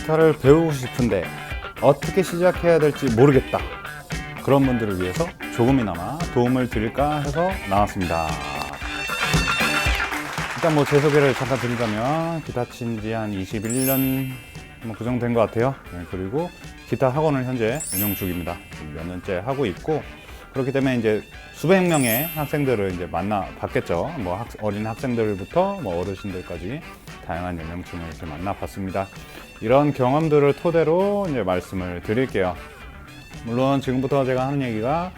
기타를 배우고 싶은데 어떻게 시작해야 될지 모르겠다, 그런 분들을 위해서 조금이나마 도움을 드릴까 해서 나왔습니다. 일단 뭐 제 소개를 잠깐 드리자면 기타 친 지 한 21년 뭐 그 정도 된 것 같아요. 그리고 기타 학원을 현재 운영 중입니다. 몇 년째 하고 있고, 그렇기 때문에 이제 수백 명의 학생들을 이제 만나 봤겠죠. 뭐 어린 학생들부터 뭐 어르신들까지 다양한 연령층을 이렇게 만나 봤습니다. 이런 경험들을 토대로 이제 말씀을 드릴게요. 물론 지금부터 제가 하는 얘기가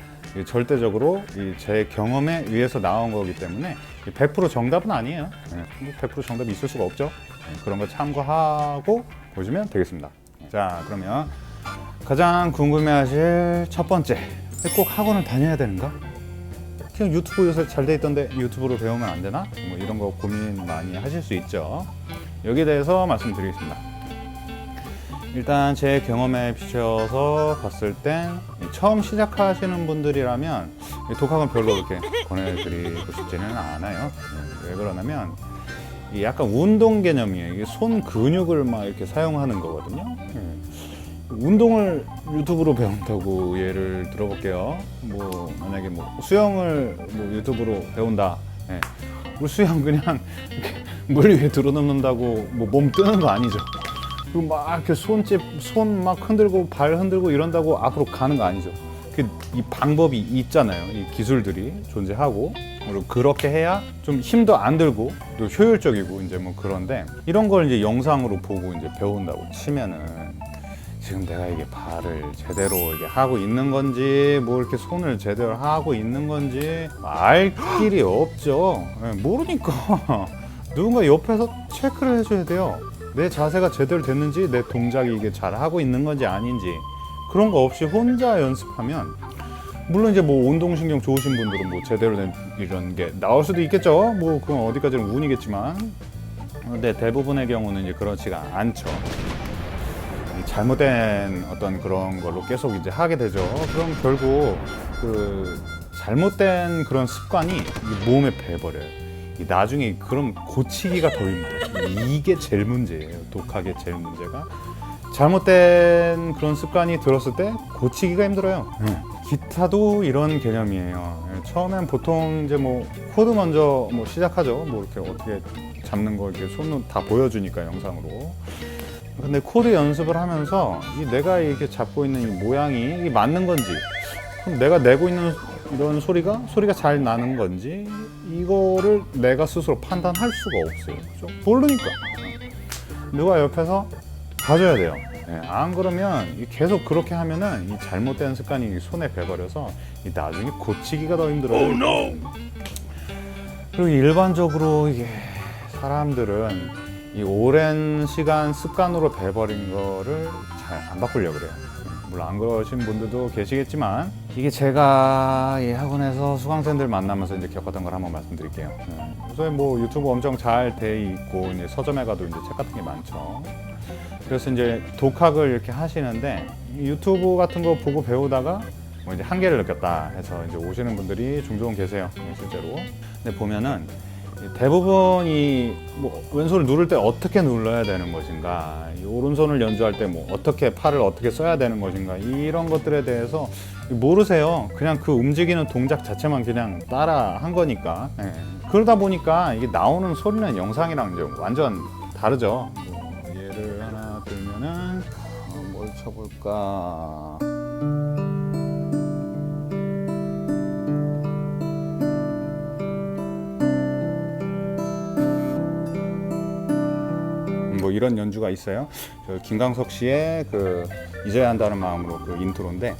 절대적으로 제 경험에 의해서 나온 거기 때문에 100% 정답은 아니에요. 100% 정답이 있을 수가 없죠. 그런 거 참고하고 보시면 되겠습니다. 자, 그러면 가장 궁금해하실 첫 번째, 꼭 학원을 다녀야 되는가? 그냥 유튜브 요새 잘 돼 있던데 유튜브로 배우면 안 되나? 뭐 이런 거 고민 많이 하실 수 있죠. 여기에 대해서 말씀드리겠습니다. 일단 제 경험에 비춰서 봤을 땐 처음 시작하시는 분들이라면 독학은 별로 그렇게 권해드리고 싶지는 않아요. 왜 그러냐면 약간 운동 개념이에요. 이게 손 근육을 막 이렇게 사용하는 거거든요. 운동을 유튜브로 배운다고 예를 들어볼게요. 뭐 만약에 뭐 수영을 뭐 유튜브로 배운다. 뭐 수영 그냥 물 위에 들어놓는다고 뭐 몸 뜨는 거 아니죠. 그리고 막 이렇게 손 막 흔들고 발 흔들고 이런다고 앞으로 가는 거 아니죠. 이 방법이 있잖아요. 이 기술들이 존재하고, 그리고 그렇게 해야 좀 힘도 안 들고 또 효율적이고 이제 뭐 그런데, 이런 걸 이제 영상으로 보고 이제 배운다고 치면은 지금 내가 이게 발을 제대로 이게 하고 있는 건지, 뭐 이렇게 손을 제대로 하고 있는 건지 알 길이 없죠. 모르니까 누군가 옆에서 체크를 해줘야 돼요. 내 자세가 제대로 됐는지, 내 동작이 이게 잘 하고 있는 건지 아닌지, 그런 거 없이 혼자 연습하면, 물론 이제 뭐 운동신경 좋으신 분들은 뭐 제대로 된 이런 게 나올 수도 있겠죠. 뭐 그건 어디까지는 운이겠지만, 근데 대부분의 경우는 이제 그렇지가 않죠. 잘못된 어떤 그런 걸로 계속 이제 하게 되죠. 그럼 결국 그 잘못된 그런 습관이 몸에 배버려요. 나중에 그럼 고치기가 더 힘들어요. 이게 제일 문제예요. 독학의 제일 문제가, 잘못된 그런 습관이 들었을 때 고치기가 힘들어요. 기타도 이런 개념이에요. 처음엔 보통 이제 뭐 코드 먼저 뭐 시작하죠. 뭐 이렇게 어떻게 잡는 거 이렇게 손으로 다 보여주니까 영상으로. 근데 코드 연습을 하면서 내가 이렇게 잡고 있는 이 모양이 이게 맞는 건지, 그럼 내가 내고 있는 이런 소리가 잘 나는 건지, 이거를 내가 스스로 판단할 수가 없어요. 그렇죠? 모르니까 누가 옆에서 봐줘야 돼요. 안 그러면 계속 그렇게 하면은 이 잘못된 습관이 손에 배버려서 나중에 고치기가 더 힘들어요. Oh, no. 그리고 일반적으로 이게 사람들은 이 오랜 시간 습관으로 배버린 거를 잘 안 바꾸려고 그래요. 물론 안 그러신 분들도 계시겠지만, 이게 제가 이 학원에서 수강생들 만나면서 이제 겪었던 걸 한번 말씀드릴게요. 그래서 뭐 유튜브 엄청 잘 돼 있고 이제 서점에 가도 이제 책 같은 게 많죠. 그래서 이제 독학을 이렇게 하시는데 유튜브 같은 거 보고 배우다가 뭐 이제 한계를 느꼈다 해서 이제 오시는 분들이 종종 계세요, 실제로. 근데 보면은 대부분 뭐 왼손을 누를 때 어떻게 눌러야 되는 것인가, 오른손을 연주할 때 뭐 어떻게 팔을 어떻게 써야 되는 것인가, 이런 것들에 대해서 모르세요. 그냥 그 움직이는 동작 자체만 그냥 따라 한 거니까. 그러다 보니까 이게 나오는 소리는 영상이랑 이제 완전 다르죠. 뭐 예를 하나 들면은 뭘 쳐볼까. 뭐 이런 연주가 있어요. 저 김광석 씨의 그 잊어야 한다는 마음으로 그 인트로인데,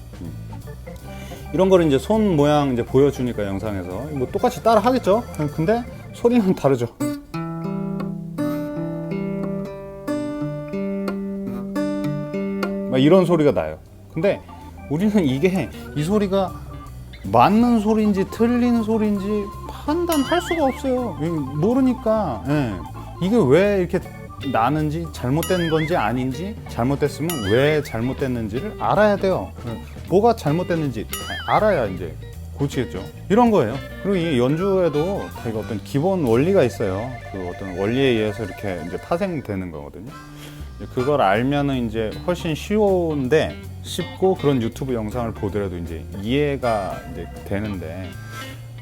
이런 거를 이제 손 모양 이제 보여주니까 영상에서 뭐 똑같이 따라 하겠죠. 근데 소리는 다르죠. 막 이런 소리가 나요. 근데 우리는 이 소리가 맞는 소리인지 틀린 소리인지 판단할 수가 없어요. 모르니까. 이게 왜 이렇게 나는지, 잘못된 건지 아닌지, 잘못됐으면 왜 잘못됐는지를 알아야 돼요. 뭐가 잘못됐는지 알아야 이제 고치겠죠. 이런 거예요. 그리고 이 연주에도 어떤 기본 원리가 있어요. 그 어떤 원리에 의해서 이렇게 이제 파생되는 거거든요. 그걸 알면은 이제 훨씬 쉽고 그런 유튜브 영상을 보더라도 이제 이해가 이제 되는데,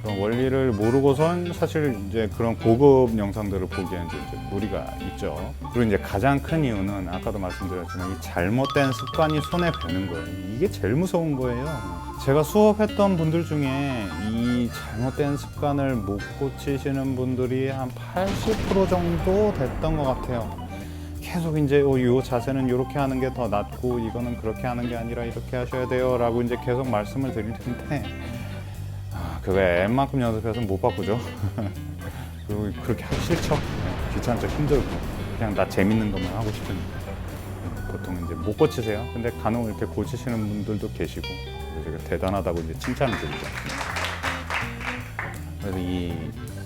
그런 원리를 모르고선 사실 이제 그런 고급 영상들을 보기에는 이제 무리가 있죠. 그리고 이제 가장 큰 이유는 아까도 말씀드렸지만 이 잘못된 습관이 손에 배는 거예요. 이게 제일 무서운 거예요. 제가 수업했던 분들 중에 이 잘못된 습관을 못 고치시는 분들이 한 80% 정도 됐던 것 같아요. 계속 이제 이 자세는 이렇게 하는 게 더 낫고 이거는 그렇게 하는 게 아니라 이렇게 하셔야 돼요 라고 이제 계속 말씀을 드릴 텐데, 그거 웬만큼 연습해서 못 바꾸죠. 그리고 그렇게 하기 싫죠. 귀찮죠. 힘들고 그냥 나 재밌는 것만 하고 싶으니까 보통 이제 못 고치세요. 근데 간혹 이렇게 고치시는 분들도 계시고, 제가 대단하다고 이제 칭찬을 드리죠. 그래서 이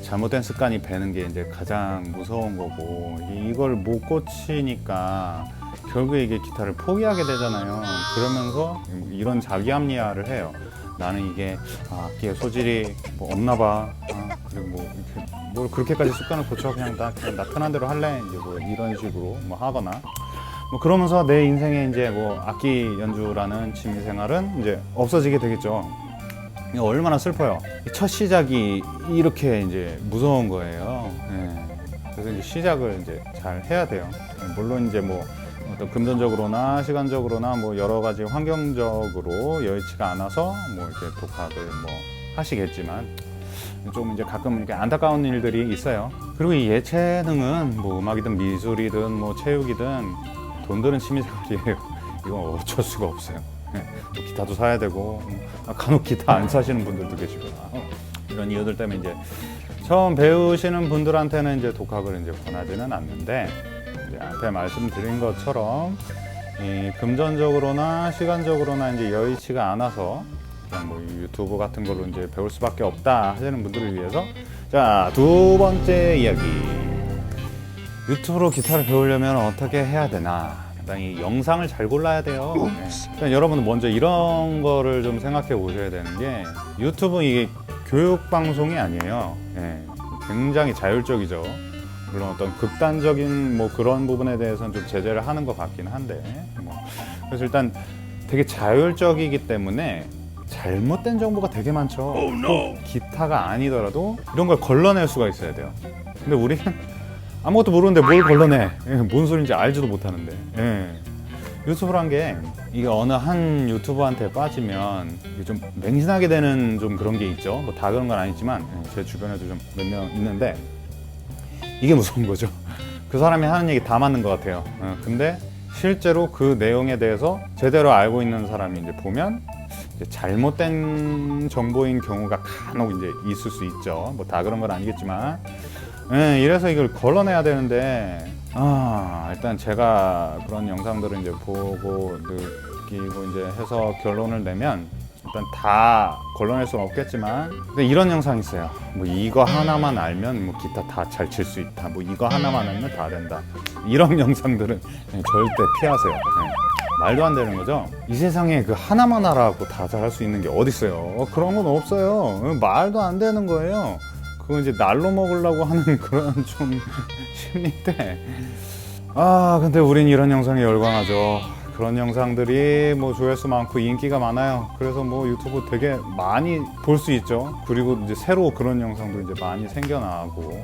잘못된 습관이 배는 게 이제 가장 무서운 거고, 이걸 못 고치니까 결국에 이게 기타를 포기하게 되잖아요. 그러면서 이런 자기 합리화를 해요. 나는 이게 악기에 소질이 뭐 없나 봐. 그리고 뭐 이렇게 뭘 그렇게까지 습관을 고쳐 그냥 나 편한 대로 할래. 이제 뭐 이런 식으로 뭐 하거나 뭐 그러면서 내 인생에 이제 뭐 악기 연주라는 취미 생활은 이제 없어지게 되겠죠. 이거 얼마나 슬퍼요. 첫 시작이 이렇게 이제 무서운 거예요. 그래서 이제 시작을 이제 잘 해야 돼요. 물론 이제 뭐 어떤 금전적으로나 시간적으로나 뭐 여러 가지 환경적으로 여의치가 않아서 뭐 이렇게 독학을 뭐 하시겠지만, 좀 이제 가끔 이렇게 안타까운 일들이 있어요. 그리고 이 예체능은 뭐 음악이든 미술이든 뭐 체육이든 돈 드는 취미생활이에요. 이건 어쩔 수가 없어요. 기타도 사야 되고, 간혹 기타 안 사시는 분들도 계시고, 이런 이유들 때문에 이제 처음 배우시는 분들한테는 이제 독학을 이제 권하지는 않는데, 앞에 말씀드린 것처럼 이 금전적으로나 시간적으로나 이제 여의치가 않아서 그냥 뭐 유튜브 같은 걸로 이제 배울 수밖에 없다 하시는 분들을 위해서, 자, 두 번째 이야기. 유튜브로 기타를 배우려면 어떻게 해야 되나? 일단 이 영상을 잘 골라야 돼요. 그러니까 여러분은 먼저 이런 거를 좀 생각해 보셔야 되는 게, 유튜브 이게 교육 방송이 아니에요. 굉장히 자율적이죠. 물론 어떤 극단적인 뭐 그런 부분에 대해서는 좀 제재를 하는 것 같긴 한데, 그래서 일단 되게 자율적이기 때문에 잘못된 정보가 되게 많죠. 꼭 기타가 아니더라도 이런 걸 걸러낼 수가 있어야 돼요. 근데 우리는 아무것도 모르는데 뭘 걸러내? 뭔 소리인지 알지도 못하는데. 유튜브란 게 이게 어느 한 유튜버한테 빠지면 좀 맹신하게 되는 좀 그런 게 있죠. 뭐 다 그런 건 아니지만 제 주변에도 좀 몇 명 있는데, 이게 무서운 거죠. 그 사람이 하는 얘기 다 맞는 것 같아요. 근데 실제로 그 내용에 대해서 제대로 알고 있는 사람이 이제 보면 이제 잘못된 정보인 경우가 간혹 이제 있을 수 있죠. 뭐 다 그런 건 아니겠지만, 이래서 이걸 걸러내야 되는데, 일단 제가 그런 영상들을 이제 보고 느끼고 이제 해서 결론을 내면, 일단 다 걸러낼 수는 없겠지만, 근데 이런 영상이 있어요. 뭐 이거 하나만 알면 뭐 기타 다 잘 칠 수 있다. 뭐 이거 하나만 알면 다 된다. 이런 영상들은 절대 피하세요. 말도 안 되는 거죠. 이 세상에 그 하나만 알아갖고 다 잘할 수 있는 게 어디 있어요? 그런 건 없어요. 말도 안 되는 거예요. 그건 이제 날로 먹으려고 하는 그런 좀 심리인데, 근데 우린 이런 영상에 열광하죠. 그런 영상들이 뭐 조회수 많고 인기가 많아요. 그래서 뭐 유튜브 되게 많이 볼 수 있죠. 그리고 이제 새로 그런 영상도 이제 많이 생겨나고,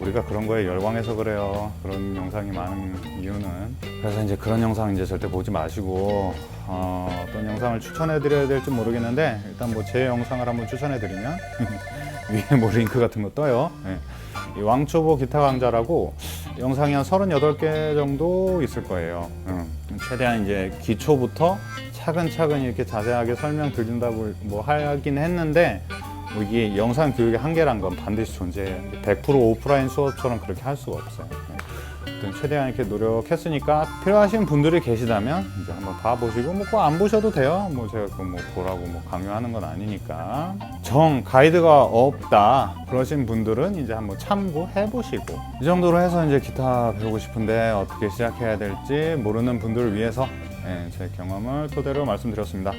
우리가 그런 거에 열광해서 그래요. 그런 영상이 많은 이유는. 그래서 이제 그런 영상 이제 절대 보지 마시고, 어떤 영상을 추천해 드려야 될지 모르겠는데, 일단 뭐 제 영상을 한번 추천해 드리면 위에 뭐 링크 같은 거 떠요. 이 왕초보 기타 강좌라고 영상이 한 38개 정도 있을 거예요. 최대한 이제 기초부터 차근차근 이렇게 자세하게 설명드린다고 뭐 하긴 했는데, 뭐 이게 영상 교육의 한계란 건 반드시 존재해요. 100% 오프라인 수업처럼 그렇게 할 수가 없어요. 최대한 이렇게 노력했으니까, 필요하신 분들이 계시다면 이제 한번 봐보시고, 뭐 꼭 안 보셔도 돼요. 뭐 제가 그 뭐 보라고 뭐 강요하는 건 아니니까. 가이드가 없다 그러신 분들은 이제 한번 참고해 보시고, 이 정도로 해서 이제 기타 배우고 싶은데 어떻게 시작해야 될지 모르는 분들을 위해서 제 경험을 토대로 말씀드렸습니다.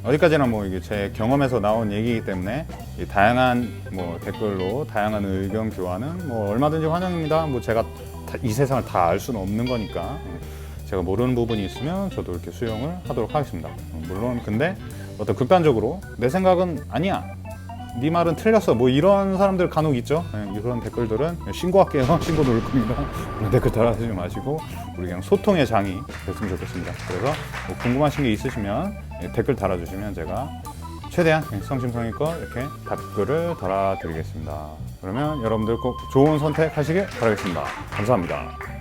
어디까지나 뭐 이게 제 경험에서 나온 얘기이기 때문에, 이 다양한 뭐 댓글로 다양한 의견 교환은 뭐 얼마든지 환영입니다. 뭐 제가 이 세상을 다 알 수는 없는 거니까 제가 모르는 부분이 있으면 저도 이렇게 수용을 하도록 하겠습니다. 물론 근데 어떤 극단적으로 내 생각은 아니야, 네 말은 틀렸어, 뭐 이런 사람들 간혹 있죠. 이런 댓글들은 신고할게요. 신고 누를 겁니다. 그런 댓글 달아주지 마시고 우리 그냥 소통의 장이 됐으면 좋겠습니다. 그래서 뭐 궁금하신 게 있으시면 댓글 달아주시면 제가 최대한 성심성의껏 이렇게 답글을 달아드리겠습니다. 그러면 여러분들 꼭 좋은 선택 하시길 바라겠습니다. 감사합니다.